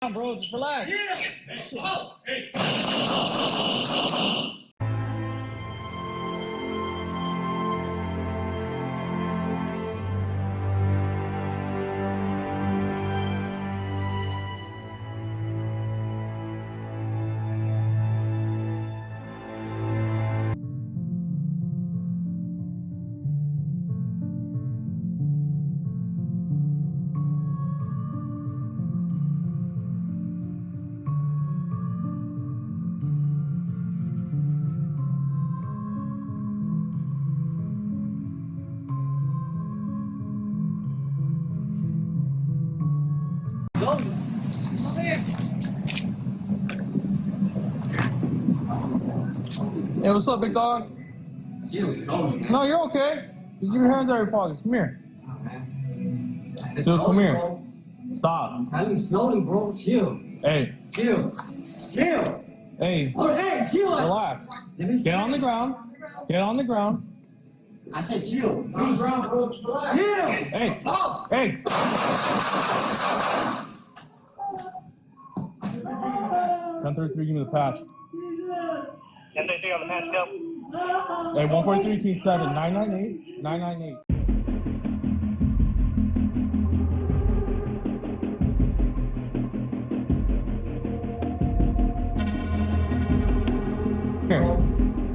bro, just relax. Yeah. Oh, hey. Hey, what's up, big dog? No, you're okay. Just give your hands out of your pockets. Come here. Dude, come here. Stop. Tell me slowly, bro. Chill. Hey. Chill. Chill. Hey. Oh, hey, chill. Relax. Get on the ground. Get on the ground. I said chill. On the ground, bro. Relax. Chill. Hey. Stop. Hey. 1033, give me the patch. 1033 on the patch, go. Hey, 143, King 7, 998, 998. Here.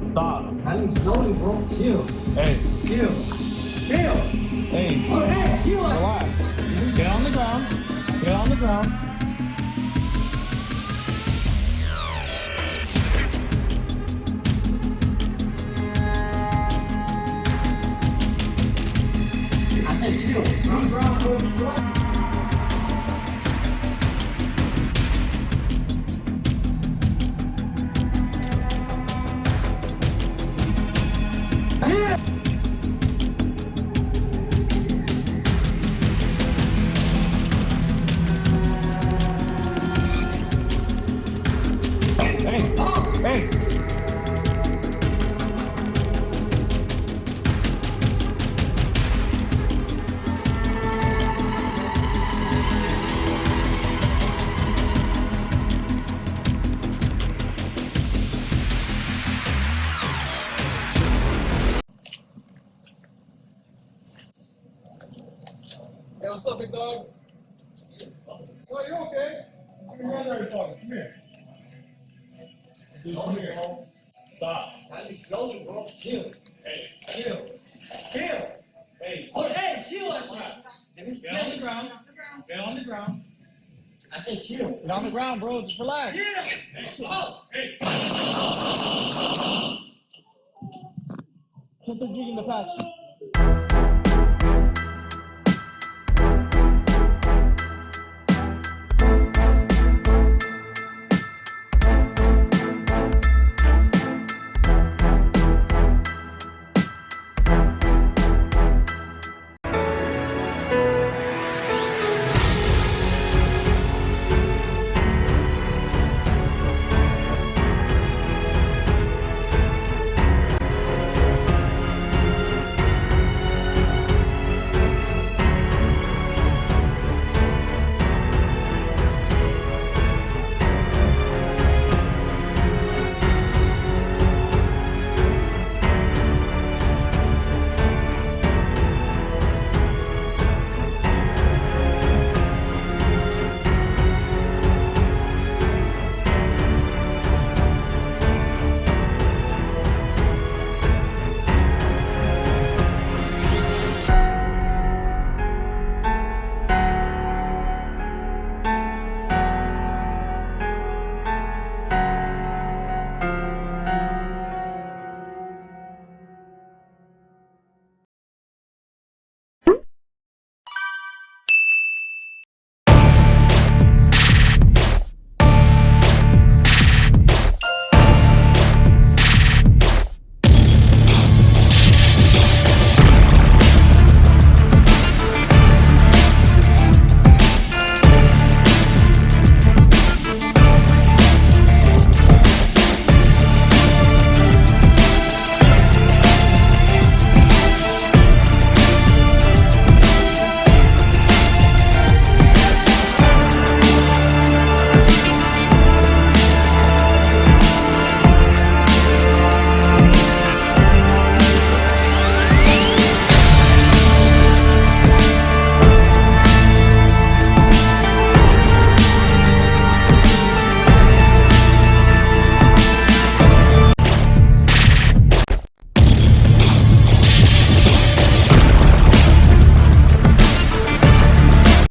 Stop. Tell me slowly, bro. Chill. Hey. Chill. Chill. Hey. Oh, hey, chill. Relax. Get on the ground. Get on the ground. I said chill. On the ground, bro. Relax. Hey. Hey. Hey, what's up, big dog? Oh, you're okay. Give your hands out of your pockets. Come here. Dude, come here. Stop. Tell me slowly, bro. Chill. Hey. Chill. Chill. Hey. Oh, hey, chill. I said. Let me Get on the ground. Get on the ground. I said chill. Get on the ground, bro. Just relax. Yeah. Oh, hey. Put the gig in the patch.